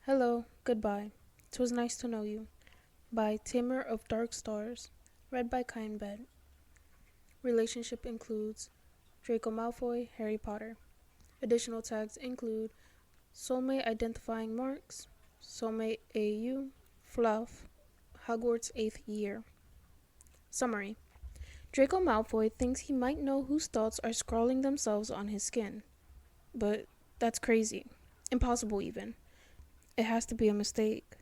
Hello, goodbye. 'Twas nice to know you. By Tamer of Dark Stars. Read by Kaiinbed. Relationship includes Draco Malfoy, Harry Potter. Additional tags include soulmate identifying marks, soulmate AU, fluff, Hogwarts 8th year. Summary. Draco Malfoy thinks he might know whose thoughts are scrawling themselves on his skin. But that's crazy. Impossible even. It has to be a mistake.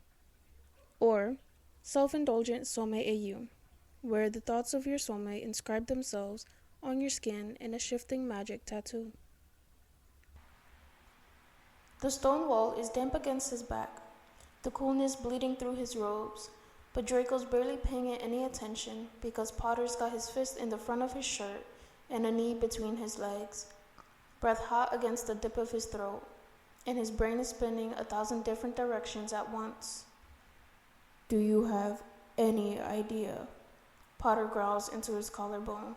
Or self-indulgent soulmate AU, where the thoughts of your soulmate inscribe themselves on your skin in a shifting magic tattoo. The stone wall is damp against his back, the coolness bleeding through his robes, but Draco's barely paying it any attention because Potter's got his fist in the front of his shirt and a knee between his legs, breath hot against the dip of his throat, and his brain is spinning 1,000 different directions at once. Do you have any idea? Potter growls into his collarbone.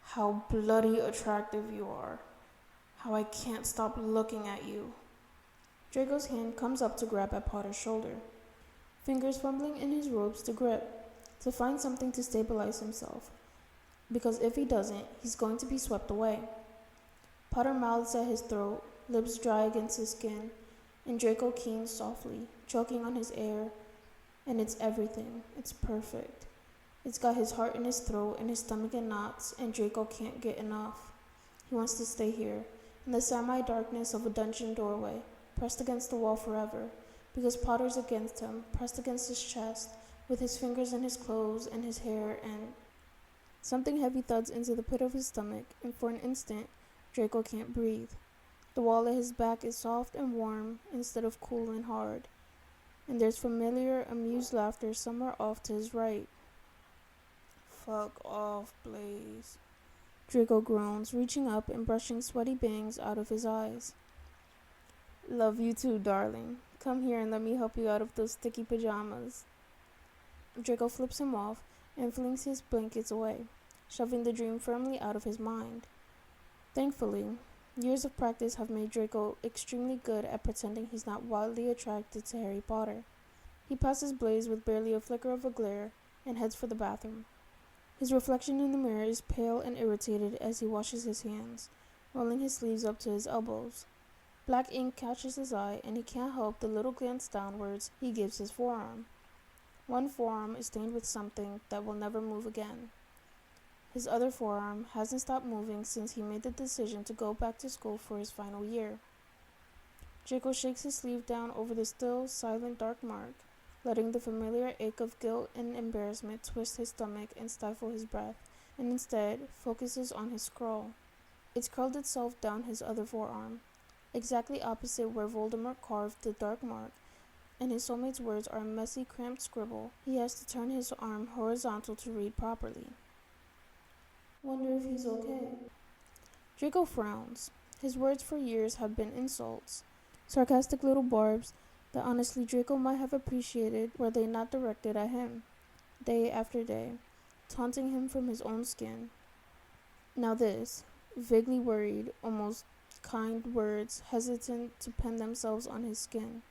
How bloody attractive you are. How I can't stop looking at you. Draco's hand comes up to grab at Potter's shoulder, fingers fumbling in his robes to grip, to find something to stabilize himself, because if he doesn't, he's going to be swept away. Potter mouths at his throat, lips dry against his skin, and Draco keens softly, choking on his air. And it's everything. It's perfect. It's got his heart in his throat and his stomach in knots, and Draco can't get enough. He wants to stay here, in the semi-darkness of a dungeon doorway, pressed against the wall forever, because Potter's against him, pressed against his chest, with his fingers in his clothes and his hair, and something heavy thuds into the pit of his stomach, and for an instant, Draco can't breathe. The wall at his back is soft and warm instead of cool and hard, and there's familiar, amused laughter somewhere off to his right. Fuck off, Blaze. Draco groans, reaching up and brushing sweaty bangs out of his eyes. Love you too, darling. Come here and let me help you out of those sticky pajamas. Draco flips him off and flings his blankets away, shoving the dream firmly out of his mind. Thankfully, years of practice have made Draco extremely good at pretending he's not wildly attracted to Harry Potter. He passes Blaze with barely a flicker of a glare and heads for the bathroom. His reflection in the mirror is pale and irritated as he washes his hands, rolling his sleeves up to his elbows. Black ink catches his eye and he can't help the little glance downwards he gives his forearm. One forearm is stained with something that will never move again. His other forearm hasn't stopped moving since he made the decision to go back to school for his final year. Draco shakes his sleeve down over the still, silent dark mark, letting the familiar ache of guilt and embarrassment twist his stomach and stifle his breath, and instead focuses on his scroll. It's curled itself down his other forearm, exactly opposite where Voldemort carved the dark mark, and his soulmate's words are a messy, cramped scribble he has to turn his arm horizontal to read properly. Wonder if he's okay. Draco frowns. His words for years have been insults, sarcastic little barbs that honestly Draco might have appreciated were they not directed at him, day after day, taunting him from his own skin. Now this, vaguely worried, almost kind words hesitant to pen themselves on his skin.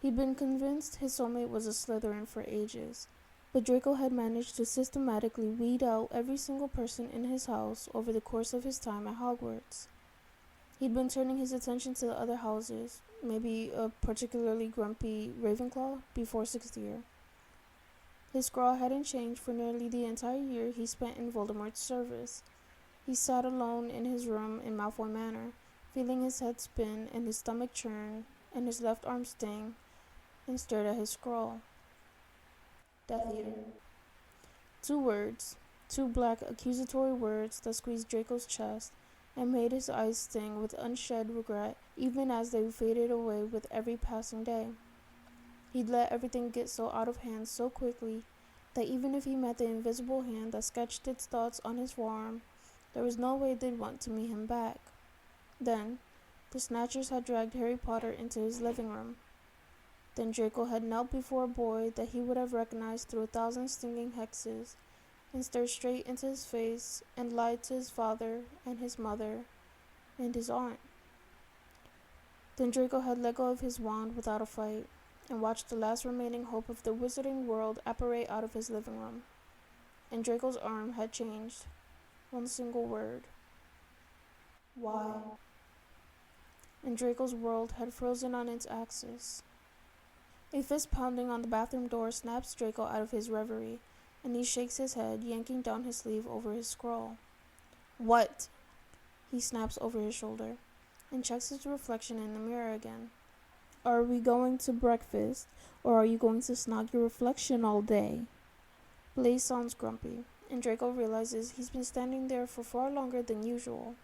He'd been convinced his soulmate was a Slytherin for ages, but Draco had managed to systematically weed out every single person in his house over the course of his time at Hogwarts. He'd been turning his attention to the other houses, maybe a particularly grumpy Ravenclaw, before 6th year. His scrawl hadn't changed for nearly the entire year he spent in Voldemort's service. He sat alone in his room in Malfoy Manor, feeling his head spin and his stomach churn and his left arm sting, and stared at his scrawl. Death Eater. 2 words, 2 black accusatory words that squeezed Draco's chest and made his eyes sting with unshed regret even as they faded away with every passing day. He'd let everything get so out of hand so quickly that even if he met the invisible hand that sketched its thoughts on his forearm, there was no way they'd want to meet him back. Then, the Snatchers had dragged Harry Potter into his living room. Then Draco had knelt before a boy that he would have recognized through 1,000 stinging hexes, and stared straight into his face and lied to his father and his mother and his aunt. Then Draco had let go of his wand without a fight, and watched the last remaining hope of the wizarding world apparate out of his living room. And Draco's arm had changed. One single word. Why? And Draco's world had frozen on its axis. A fist pounding on the bathroom door snaps Draco out of his reverie, and he shakes his head, yanking down his sleeve over his scroll. What? He snaps over his shoulder, and checks his reflection in the mirror again. Are we going to breakfast, or are you going to snog your reflection all day? Blaze sounds grumpy, and Draco realizes he's been standing there for far longer than usual.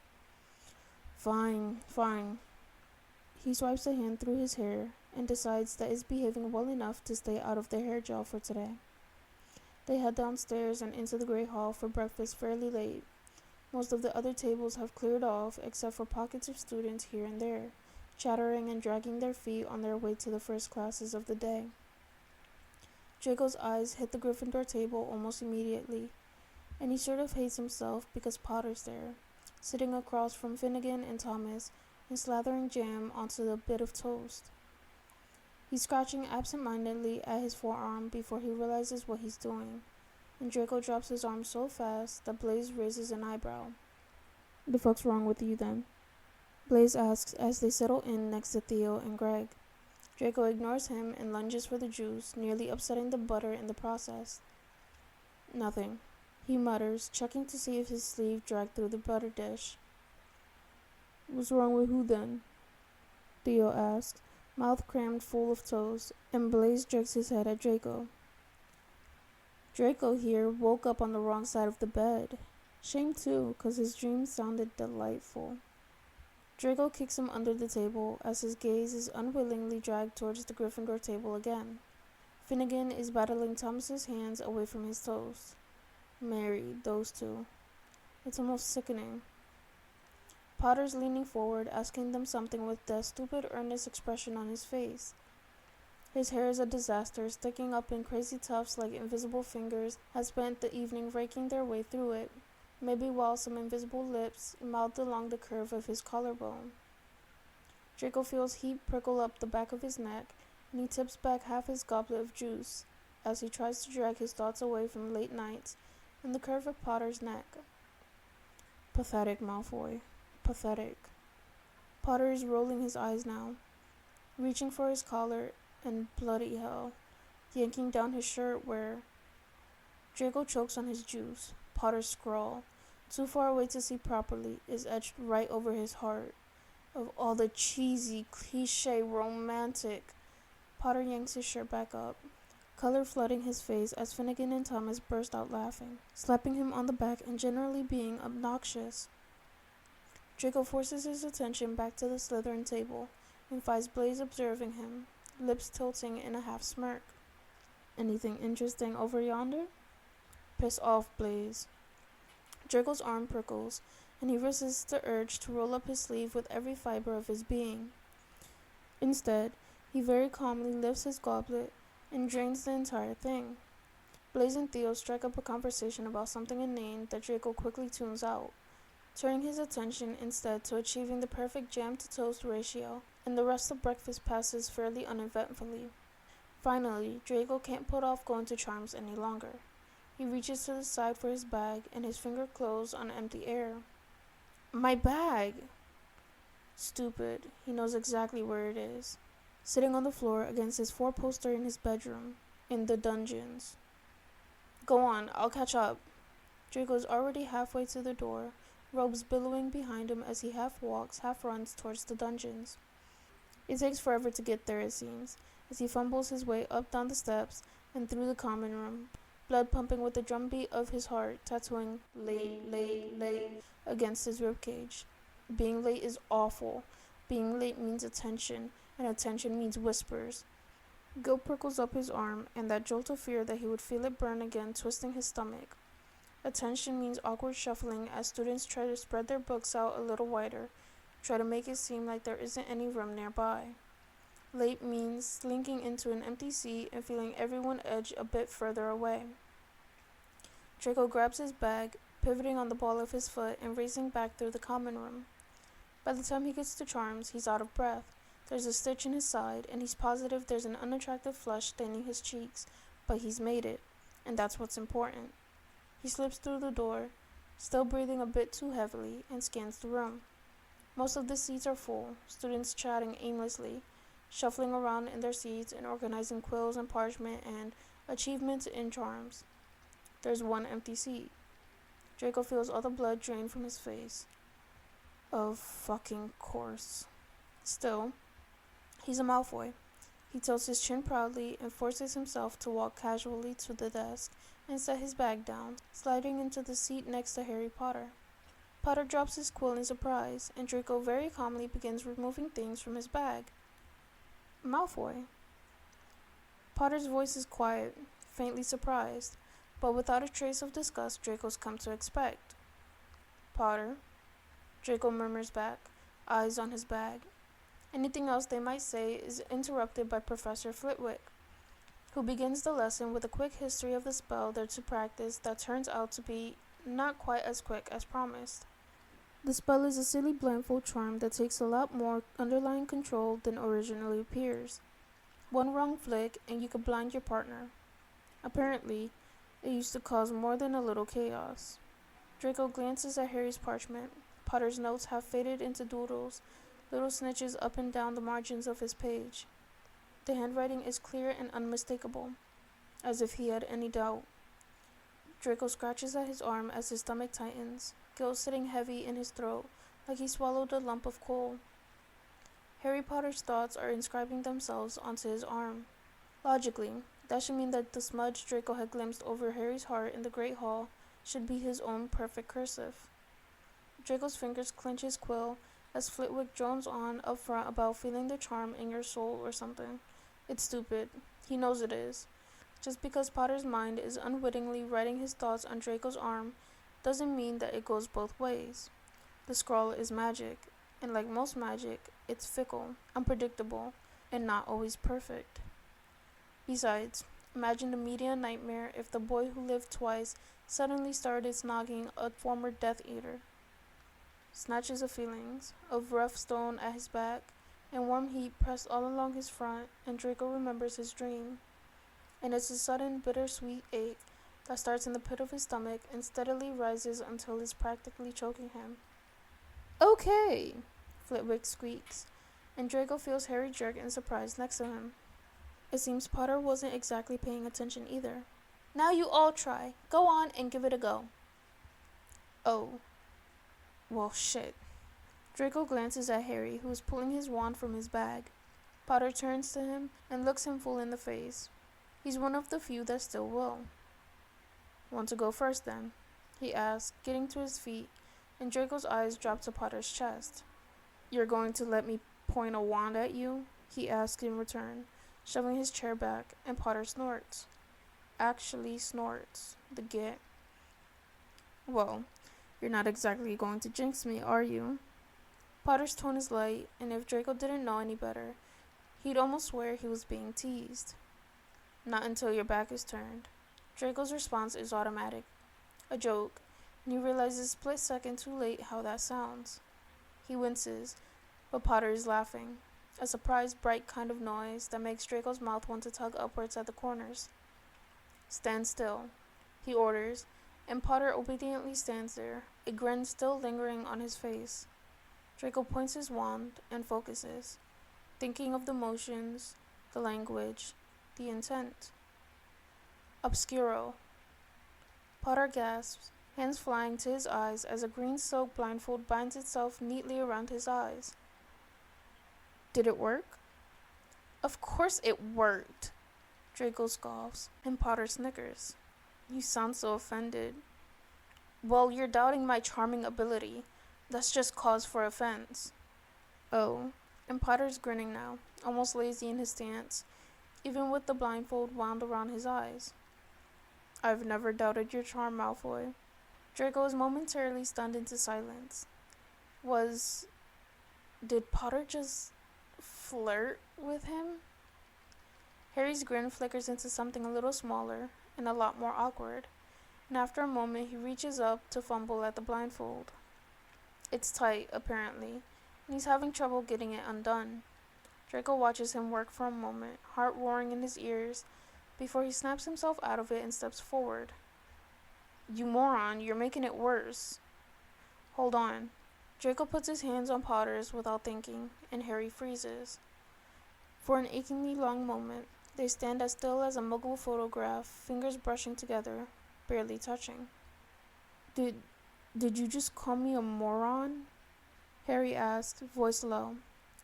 Fine. He swipes a hand through his hair and decides that it's behaving well enough to stay out of the hair gel for today. They head downstairs and into the Great Hall for breakfast fairly late. Most of the other tables have cleared off except for pockets of students here and there, chattering and dragging their feet on their way to the first classes of the day. Draco's eyes hit the Gryffindor table almost immediately, and he sort of hates himself because Potter's there, sitting across from Finnegan and Thomas and slathering jam onto the bit of toast. He's scratching absent-mindedly at his forearm before he realizes what he's doing, and Draco drops his arm so fast that Blaze raises an eyebrow. The fuck's wrong with you then? Blaze asks as they settle in next to Theo and Greg. Draco ignores him and lunges for the juice, nearly upsetting the butter in the process. Nothing, he mutters, checking to see if his sleeve dragged through the butter dish. What's wrong with who then? Theo asks, mouth crammed full of toast, and Blaze jerks his head at Draco. Draco here woke up on the wrong side of the bed. Shame too, 'cause his dreams sounded delightful. Draco kicks him under the table as his gaze is unwillingly dragged towards the Gryffindor table again. Finnegan is battling Thomas's hands away from his toast. Married, those two. It's almost sickening. Potter's leaning forward, asking them something with that stupid, earnest expression on his face. His hair is a disaster, sticking up in crazy tufts like invisible fingers had spent the evening raking their way through it, maybe while some invisible lips mouthed along the curve of his collarbone. Draco feels heat prickle up the back of his neck, and he tips back half his goblet of juice as he tries to drag his thoughts away from late nights and the curve of Potter's neck. Pathetic, Malfoy. Pathetic. Potter is rolling his eyes now, reaching for his collar, and bloody hell, yanking down his shirt where Draco chokes on his juice. Potter's scrawl, too far away to see properly, is etched right over his heart. Of all the cheesy, cliche, romantic. Potter yanks his shirt back up, color flooding his face as Finnegan and Thomas burst out laughing, slapping him on the back and generally being obnoxious. Draco forces his attention back to the Slytherin table and finds Blaze observing him, lips tilting in a half smirk. Anything interesting over yonder? Piss off, Blaze. Draco's arm prickles, and he resists the urge to roll up his sleeve with every fiber of his being. Instead, he very calmly lifts his goblet and drains the entire thing. Blaze and Theo strike up a conversation about something inane that Draco quickly tunes out, turning his attention instead to achieving the perfect jam-to-toast ratio, and the rest of breakfast passes fairly uneventfully. Finally, Draco can't put off going to Charms any longer. He reaches to the side for his bag, and his finger closes on empty air. My bag! Stupid, he knows exactly where it is. Sitting on the floor against his four-poster in his bedroom, in the dungeons. Go on, I'll catch up. Draco's already halfway to the door, robes billowing behind him as he half walks, half runs towards the dungeons. It takes forever to get there, it seems, as he fumbles his way up down the steps and through the common room, blood pumping with the drumbeat of his heart, tattooing late against his ribcage. Being late is awful. Being late means attention, and attention means whispers. Guilt prickles up his arm, and that jolt of fear that he would feel it burn again twisting his stomach. Attention means awkward shuffling as students try to spread their books out a little wider, try to make it seem like there isn't any room nearby. Late means slinking into an empty seat and feeling everyone edge a bit further away. Draco grabs his bag, pivoting on the ball of his foot and racing back through the common room. By the time he gets to Charms, he's out of breath, There's a stitch in his side, and he's positive there's an unattractive flush staining his cheeks, but he's made it, and that's what's important. He slips through the door, still breathing a bit too heavily, and scans the room. Most of the seats are full, students chatting aimlessly, shuffling around in their seats and organizing quills and parchment and achievements in charms. There's one empty seat. Draco feels all the blood drain from his face. Of fucking course. Still, he's a Malfoy. He tilts his chin proudly and forces himself to walk casually to the desk and set his bag down, sliding into the seat next to Harry Potter. Potter drops his quill in surprise, and Draco very calmly begins removing things from his bag. Malfoy. Potter's voice is quiet, faintly surprised, but without a trace of disgust Draco's come to expect. Potter. Draco murmurs back, eyes on his bag. Anything else they might say is interrupted by Professor Flitwick, who begins the lesson with a quick history of the spell they're to practice that turns out to be not quite as quick as promised. The spell is a silly blindfold charm that takes a lot more underlying control than originally appears. One wrong flick and you could blind your partner. Apparently, it used to cause more than a little chaos. Draco glances at Harry's parchment. Potter's notes have faded into doodles, little snitches up and down the margins of his page. The handwriting is clear and unmistakable, as if he had any doubt. Draco scratches at his arm as his stomach tightens, guilt sitting heavy in his throat, like he swallowed a lump of coal. Harry Potter's thoughts are inscribing themselves onto his arm. Logically, that should mean that the smudge Draco had glimpsed over Harry's heart in the Great Hall should be his own perfect cursive. Draco's fingers clench his quill as Flitwick drones on up front about feeling the charm in your soul or something. It's stupid. He knows it is. Just because Potter's mind is unwittingly writing his thoughts on Draco's arm doesn't mean that it goes both ways. The scroll is magic, and like most magic, it's fickle, unpredictable, and not always perfect. Besides, imagine the media nightmare if the boy who lived twice suddenly started snogging a former Death Eater. Snatches of feelings, of rough stone at his back, and warm heat pressed all along his front, and Draco remembers his dream. And it's a sudden bittersweet ache that starts in the pit of his stomach and steadily rises until it's practically choking him. Okay, Flitwick squeaks, and Draco feels Harry jerk in surprise next to him. It seems Potter wasn't exactly paying attention either. Now you all try. Go on and give it a go. Oh. Well, shit. Draco glances at Harry, who is pulling his wand from his bag. Potter turns to him and looks him full in the face. He's one of the few that still will. Want to go first, then? He asks, getting to his feet, and Draco's eyes drop to Potter's chest. You're going to let me point a wand at you? He asks in return, shoving his chair back, and Potter snorts. Actually snorts. The git. Well, you're not exactly going to jinx me, are you? Potter's tone is light, and if Draco didn't know any better, he'd almost swear he was being teased. Not until your back is turned. Draco's response is automatic. A joke, and he realizes a split second too late how that sounds. He winces, but Potter is laughing. A surprised, bright kind of noise that makes Draco's mouth want to tug upwards at the corners. Stand still, he orders, and Potter obediently stands there, a grin still lingering on his face. Draco points his wand and focuses, thinking of the motions, the language, the intent. Obscuro. Potter gasps, hands flying to his eyes as a green-soaked blindfold binds itself neatly around his eyes. Did it work? Of course it worked, Draco scoffs, and Potter snickers. You sound so offended. Well, you're doubting my charming ability. That's just cause for offense. Oh, and Potter's grinning now, almost lazy in his stance, even with the blindfold wound around his eyes. I've never doubted your charm, Malfoy. Draco is momentarily stunned into silence. Did Potter just flirt with him? Harry's grin flickers into something a little smaller and a lot more awkward, and after a moment he reaches up to fumble at the blindfold. It's tight, apparently, and he's having trouble getting it undone. Draco watches him work for a moment, heart roaring in his ears, before he snaps himself out of it and steps forward. You moron, you're making it worse. Hold on. Draco puts his hands on Potter's without thinking, and Harry freezes. For an achingly long moment, they stand as still as a muggle photograph, fingers brushing together, barely touching. Did you just call me a moron? Harry asked, voice low,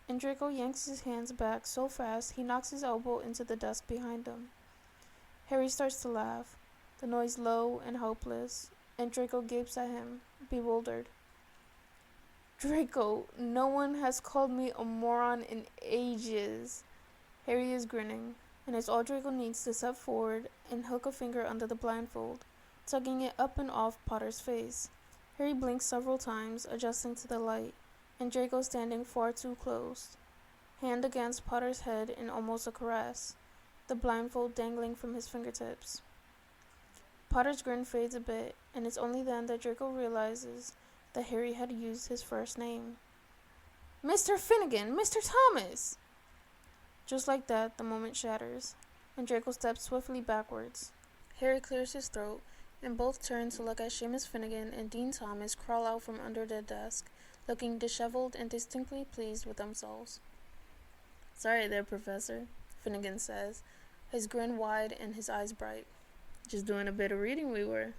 and Draco yanks his hands back so fast he knocks his elbow into the desk behind him. Harry starts to laugh, the noise low and hopeless, and Draco gapes at him, bewildered. Draco, no one has called me a moron in ages. Harry is grinning, and it's all Draco needs to step forward and hook a finger under the blindfold, tugging it up and off Potter's face. Harry blinks several times, adjusting to the light, and Draco standing far too close, hand against Potter's head in almost a caress, the blindfold dangling from his fingertips. Potter's grin fades a bit, and it's only then that Draco realizes that Harry had used his first name. Mr. Finnegan! Mr. Thomas! Just like that, the moment shatters, and Draco steps swiftly backwards. Harry clears his throat, and both turn to look at Seamus Finnegan and Dean Thomas crawl out from under their desk, looking disheveled and distinctly pleased with themselves. Sorry there, Professor, Finnegan says, his grin wide and his eyes bright. Just doing a bit of reading we were.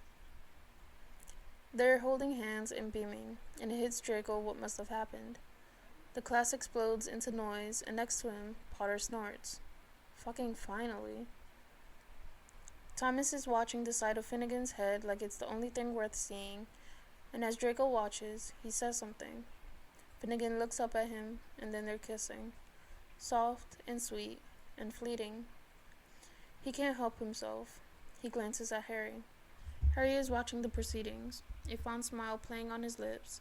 They're holding hands and beaming, and it hits Draco what must have happened. The class explodes into noise, and next to him, Potter snorts. Fucking finally. Thomas is watching the side of Finnegan's head like it's the only thing worth seeing, and as Draco watches, he says something. Finnegan looks up at him, and then they're kissing. Soft and sweet and fleeting. He can't help himself. He glances at Harry. Harry is watching the proceedings, a fond smile playing on his lips.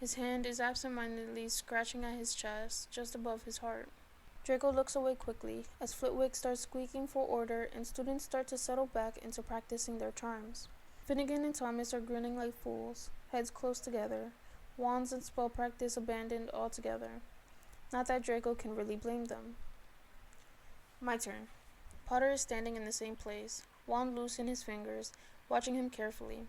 His hand is absent-mindedly scratching at his chest, just above his heart. Draco looks away quickly, as Flitwick starts squeaking for order and students start to settle back into practicing their charms. Finnegan and Thomas are grinning like fools, heads close together, wands and spell practice abandoned altogether. Not that Draco can really blame them. My turn. Potter is standing in the same place, wand loose in his fingers, watching him carefully,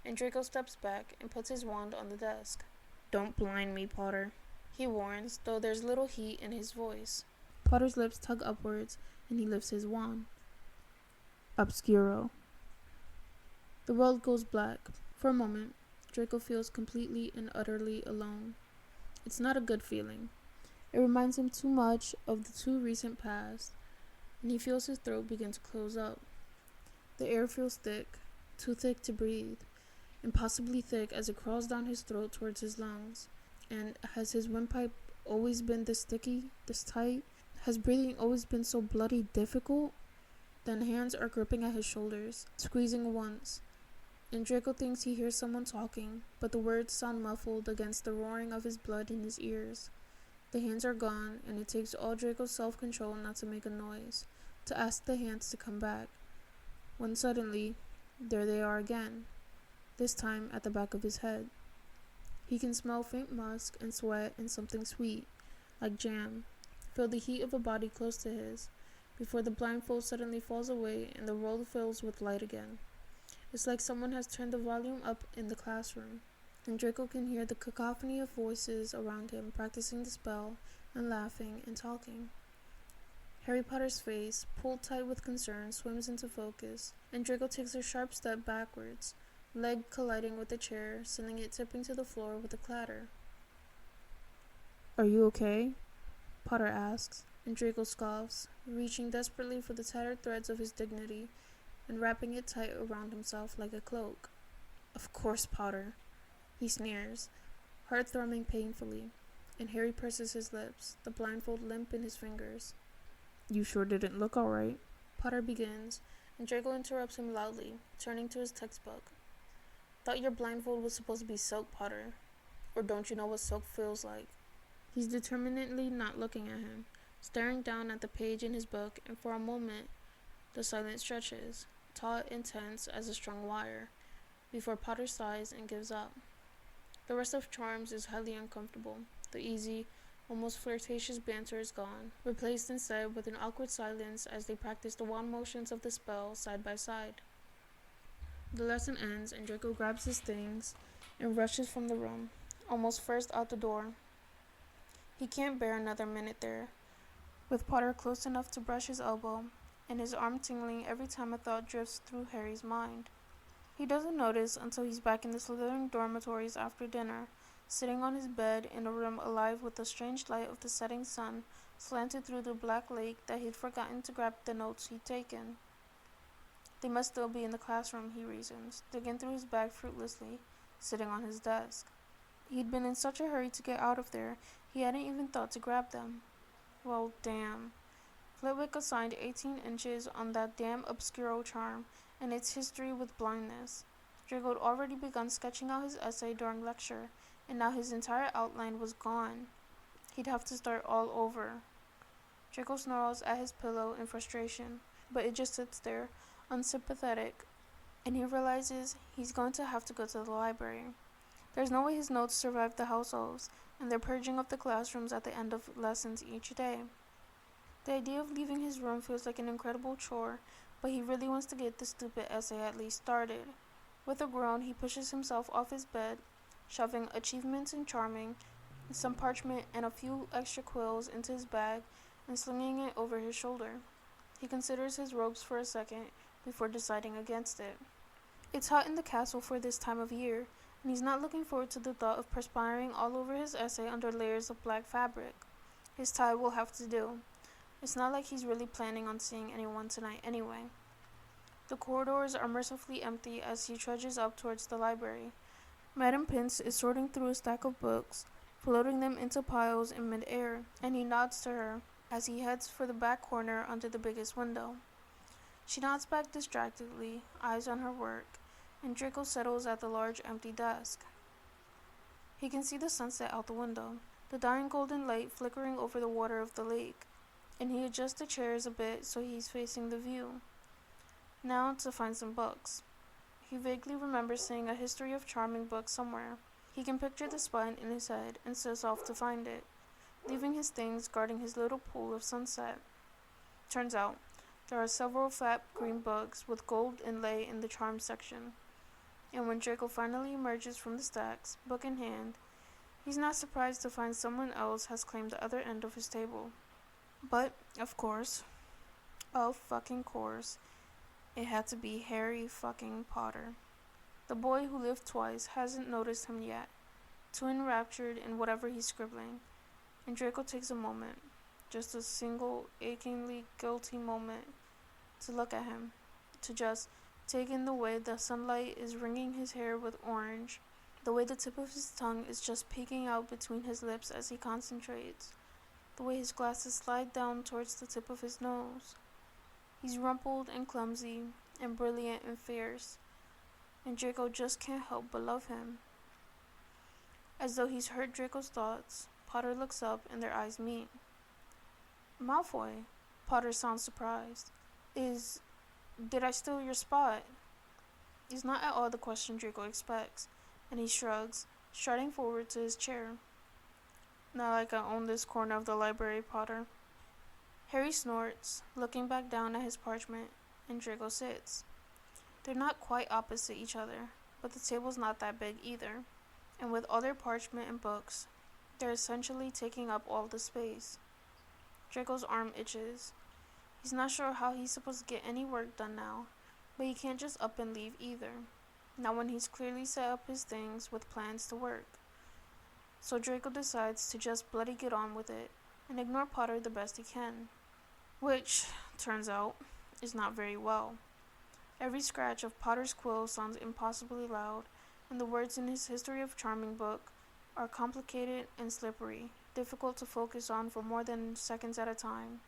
and Draco steps back and puts his wand on the desk. Don't blind me, Potter, he warns, though there's little heat in his voice. Potter's lips tug upwards, and he lifts his wand. Obscuro. The world goes black. For a moment, Draco feels completely and utterly alone. It's not a good feeling. It reminds him too much of the too recent past, and he feels his throat begin to close up. The air feels thick, too thick to breathe, impossibly thick as it crawls down his throat towards his lungs. And has his windpipe always been this sticky, this tight? Has breathing always been so bloody difficult? Then hands are gripping at his shoulders, squeezing once, and Draco thinks he hears someone talking, but the words sound muffled against the roaring of his blood in his ears. The hands are gone, and it takes all Draco's self-control not to make a noise, to ask the hands to come back, when suddenly, there they are again, this time at the back of his head. He can smell faint musk and sweat and something sweet, like jam, feel the heat of a body close to his, before the blindfold suddenly falls away and the world fills with light again. It's like someone has turned the volume up in the classroom, and Draco can hear the cacophony of voices around him practicing the spell and laughing and talking. Harry Potter's face, pulled tight with concern, swims into focus, and Draco takes a sharp step backwards, leg colliding with the chair, sending it tipping to the floor with a clatter. Are you okay? Potter asks, and Draco scoffs, reaching desperately for the tattered threads of his dignity and wrapping it tight around himself like a cloak. Of course, Potter, he sneers, heart thrumming painfully, and Harry purses his lips, the blindfold limp in his fingers. You sure didn't look all right, Potter begins, and Draco interrupts him loudly, turning to his textbook. Thought your blindfold was supposed to be silk, Potter. Or don't you know what silk feels like? He's determinedly not looking at him, staring down at the page in his book, and for a moment, the silence stretches, taut and tense as a strung wire, before Potter sighs and gives up. The rest of Charms is highly uncomfortable. The easy, Almost flirtatious banter is gone, replaced instead with an awkward silence as they practice the wand motions of the spell side by side. The lesson ends and Draco grabs his things and rushes from the room, almost first out the door. He can't bear another minute there, with Potter close enough to brush his elbow, and his arm tingling every time a thought drifts through Harry's mind. He doesn't notice until he's back in the Slytherin dormitories after dinner, sitting on his bed in a room alive with the strange light of the setting sun slanted through the black lake that he'd forgotten to grab the notes he'd taken. They must still be in the classroom, he reasons, digging through his bag fruitlessly, sitting on his desk. He'd been in such a hurry to get out of there, he hadn't even thought to grab them. Well, damn. Flitwick assigned 18 inches on that damn obscuro charm and its history with blindness. Draco had already begun sketching out his essay during lecture, and now his entire outline was gone. He'd have to start all over. Draco snarls at his pillow in frustration, but it just sits there, unsympathetic, and he realizes he's going to have to go to the library. There's no way his notes survive the house elves and their purging of the classrooms at the end of lessons each day. The idea of leaving his room feels like an incredible chore, but he really wants to get the stupid essay at least started. With a groan, he pushes himself off his bed, shoving achievements in charming, some parchment, and a few extra quills into his bag and slinging it over his shoulder. He considers his robes for a second before deciding against it. It's hot in the castle for this time of year, and he's not looking forward to the thought of perspiring all over his essay under layers of black fabric. His tie will have to do. It's not like he's really planning on seeing anyone tonight anyway. The corridors are mercifully empty as he trudges up towards the library. Madame Pince is sorting through a stack of books, floating them into piles in mid-air, and he nods to her as he heads for the back corner under the biggest window. She nods back distractedly, eyes on her work, and Draco settles at the large empty desk. He can see the sunset out the window, the dying golden light flickering over the water of the lake, and he adjusts the chairs a bit so he's facing the view. Now to find some books. He vaguely remembers seeing a history of charming book somewhere. He can picture the spine in his head and sets off to find it, leaving his things guarding his little pool of sunset. Turns out, there are several fat green books with gold inlay in the charm section, and when Draco finally emerges from the stacks, book in hand, he's not surprised to find someone else has claimed the other end of his table. But, of course, it had to be Harry fucking Potter. The boy who lived twice hasn't noticed him yet, too enraptured in whatever he's scribbling, and Draco takes a moment, just a single, achingly guilty moment, to look at him, to just take in the way the sunlight is ringing his hair with orange, the way the tip of his tongue is just peeking out between his lips as he concentrates, the way his glasses slide down towards the tip of his nose. He's rumpled and clumsy and brilliant and fierce, and Draco just can't help but love him. As though he's heard Draco's thoughts, Potter looks up and their eyes meet. Malfoy, Potter sounds surprised. Did I steal your spot? Is not at all the question Draco expects, and he shrugs, striding forward to his chair. Not like I own this corner of the library, Potter. Harry snorts, looking back down at his parchment, and Draco sits. They're not quite opposite each other, but the table's not that big either, and with all their parchment and books, they're essentially taking up all the space. Draco's arm itches. He's not sure how he's supposed to get any work done now, but he can't just up and leave either, not when he's clearly set up his things with plans to work. So Draco decides to just bloody get on with it, and ignore Potter the best he can. Which, turns out, is not very well. Every scratch of Potter's quill sounds impossibly loud, and the words in his History of Charming book are complicated and slippery, difficult to focus on for more than seconds at a time.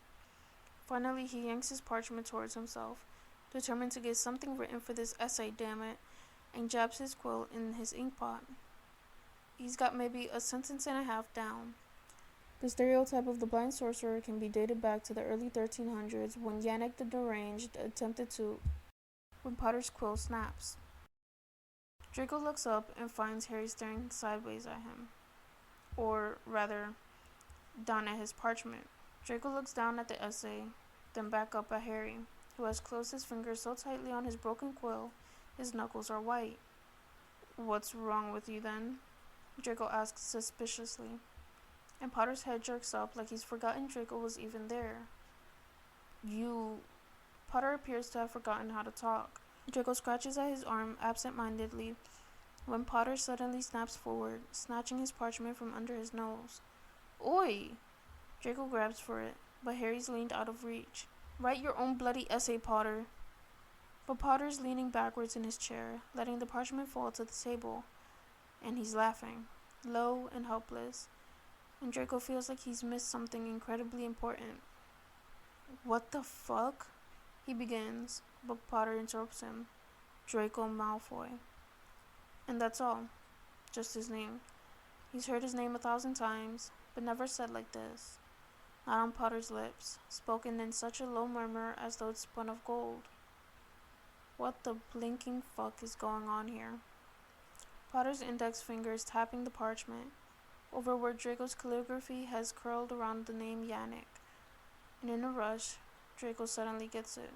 Finally, he yanks his parchment towards himself, determined to get something written for this essay, damn it, and jabs his quill in his inkpot. He's got maybe a sentence and a half down. The stereotype of the blind sorcerer can be dated back to the early 1300s when Yannick the Deranged attempted to, when Potter's quill snaps. Draco looks up and finds Harry staring sideways at him. Or, rather, down at his parchment. Draco looks down at the essay, then back up at Harry, who has closed his fingers so tightly on his broken quill, his knuckles are white. "What's wrong with you, then?" Draco asks suspiciously, and Potter's head jerks up like he's forgotten Draco was even there. "You..." Potter appears to have forgotten how to talk. Draco scratches at his arm absent-mindedly when Potter suddenly snaps forward, snatching his parchment from under his nose. "Oi!" Draco grabs for it, but Harry's leaned out of reach. "Write your own bloody essay, Potter." But Potter's leaning backwards in his chair, letting the parchment fall to the table, and he's laughing, low and helpless, and Draco feels like he's missed something incredibly important. "What the fuck?" he begins, but Potter interrupts him. "Draco Malfoy." And that's all. Just his name. He's heard his name 1,000 times, but never said like this. Not on Potter's lips, spoken in such a low murmur as though it's spun of gold. What the blinking fuck is going on here? Potter's index finger is tapping the parchment, over where Draco's calligraphy has curled around the name Yannick, and in a rush, Draco suddenly gets it.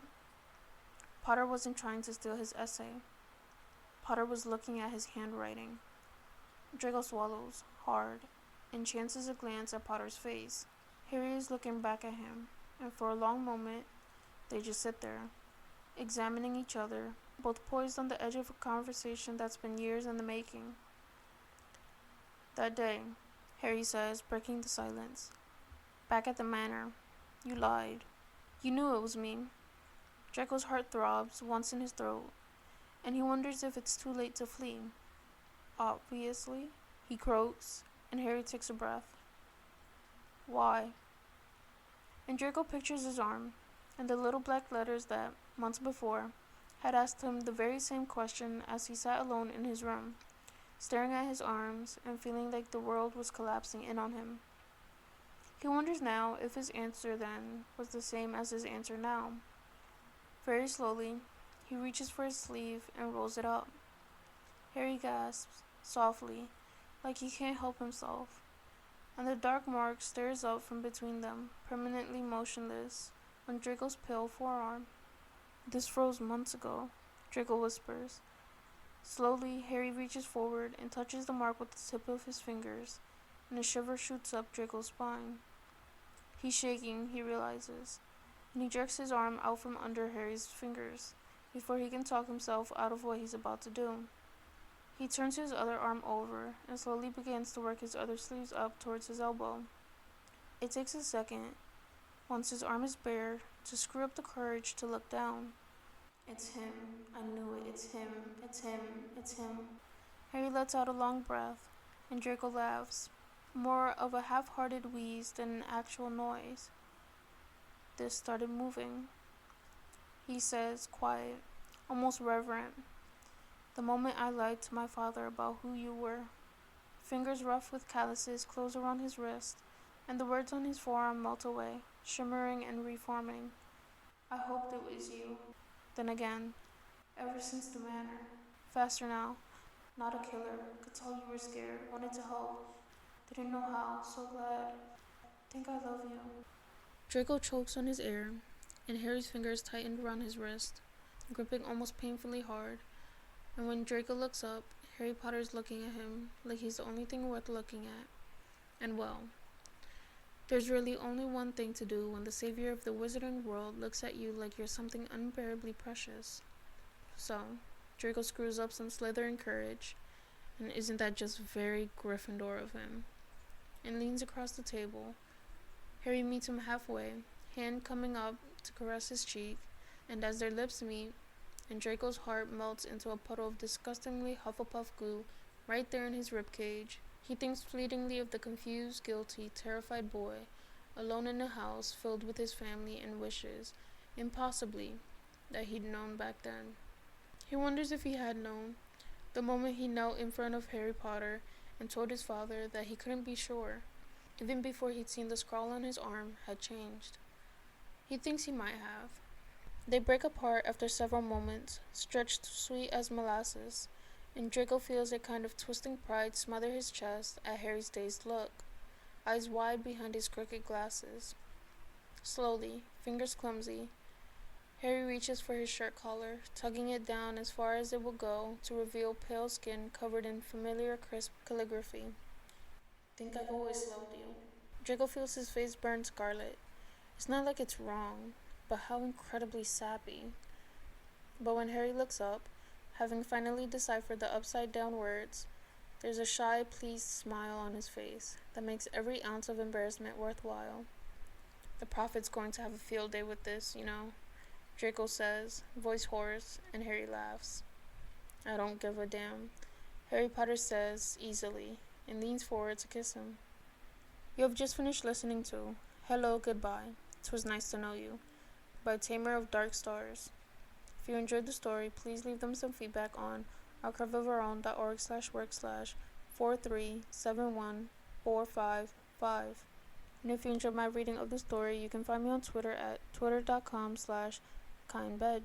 Potter wasn't trying to steal his essay. Potter was looking at his handwriting. Draco swallows, hard, and chances a glance at Potter's face. Harry is looking back at him, and for a long moment, they just sit there, examining each other, both poised on the edge of a conversation that's been years in the making. "That day," Harry says, breaking the silence, "back at the manor, you lied. You knew it was me." Draco's heart throbs once in his throat, and he wonders if it's too late to flee. "Obviously," he croaks, and Harry takes a breath. "Why?" And Draco pictures his arm, and the little black letters that, months before, had asked him the very same question as he sat alone in his room, staring at his arms and feeling like the world was collapsing in on him. He wonders now if his answer then was the same as his answer now. Very slowly, he reaches for his sleeve and rolls it up. Harry gasps, softly, like he can't help himself, and the dark mark stares up from between them, permanently motionless, on Draco's pale forearm. "This froze months ago," Draco whispers. Slowly, Harry reaches forward and touches the mark with the tip of his fingers, and a shiver shoots up Draco's spine. He's shaking, he realizes, and he jerks his arm out from under Harry's fingers, before he can talk himself out of what he's about to do. He turns his other arm over, and slowly begins to work his other sleeves up towards his elbow. It takes a second, once his arm is bare, to screw up the courage to look down. "It's him. I knew it. It's him. It's him. It's him." Harry lets out a long breath, and Draco laughs, more of a half-hearted wheeze than an actual noise. "This started moving," he says, quiet, almost reverent. "The moment I lied to my father about who you were." Fingers rough with calluses close around his wrist, and the words on his forearm melt away, shimmering and reforming. "I hoped it was you." Then again, "Ever since the manor." Faster now. "Not a killer. Could tell you were scared. Wanted to help. Didn't know how. So glad. Think I love you." Draco chokes on his air, and Harry's fingers tightened around his wrist, gripping almost painfully hard. And when Draco looks up, Harry Potter's looking at him like he's the only thing worth looking at. And well, there's really only one thing to do when the savior of the wizarding world looks at you like you're something unbearably precious. So, Draco screws up some Slytherin courage, and isn't that just very Gryffindor of him? And leans across the table. Harry meets him halfway, hand coming up to caress his cheek, and as their lips meet, and Draco's heart melts into a puddle of disgustingly Hufflepuff goo right there in his ribcage, he thinks fleetingly of the confused, guilty, terrified boy, alone in a house filled with his family and wishes, impossibly, that he'd known back then. He wonders if he had known, the moment he knelt in front of Harry Potter and told his father that he couldn't be sure, even before he'd seen the scrawl on his arm had changed. He thinks he might have. They break apart after several moments, stretched sweet as molasses, and Draco feels a kind of twisting pride smother his chest at Harry's dazed look. eyes wide behind his crooked glasses. Slowly, fingers clumsy, Harry reaches for his shirt collar, tugging it down as far as it will go to reveal pale skin covered in familiar crisp calligraphy. Think I've always loved you. Draco feels his face burn scarlet. It's not like it's wrong, but how incredibly sappy. But when Harry looks up, having finally deciphered the upside-down words, there's a shy, pleased smile on his face that makes every ounce of embarrassment worthwhile. The Prophet's going to have a field day with this, Draco says, voice hoarse, and Harry laughs. I don't give a damn, Harry Potter says, easily, and leans forward to kiss him. You have just finished listening to Hello, Goodbye, 'Twas Nice to Know You, by Tamer of Dark Stars. If you enjoyed the story, please leave them some feedback on archiveofourown.org/work/4371455. And if you enjoyed my reading of the story, you can find me on Twitter at twitter.com/Kaiinbed.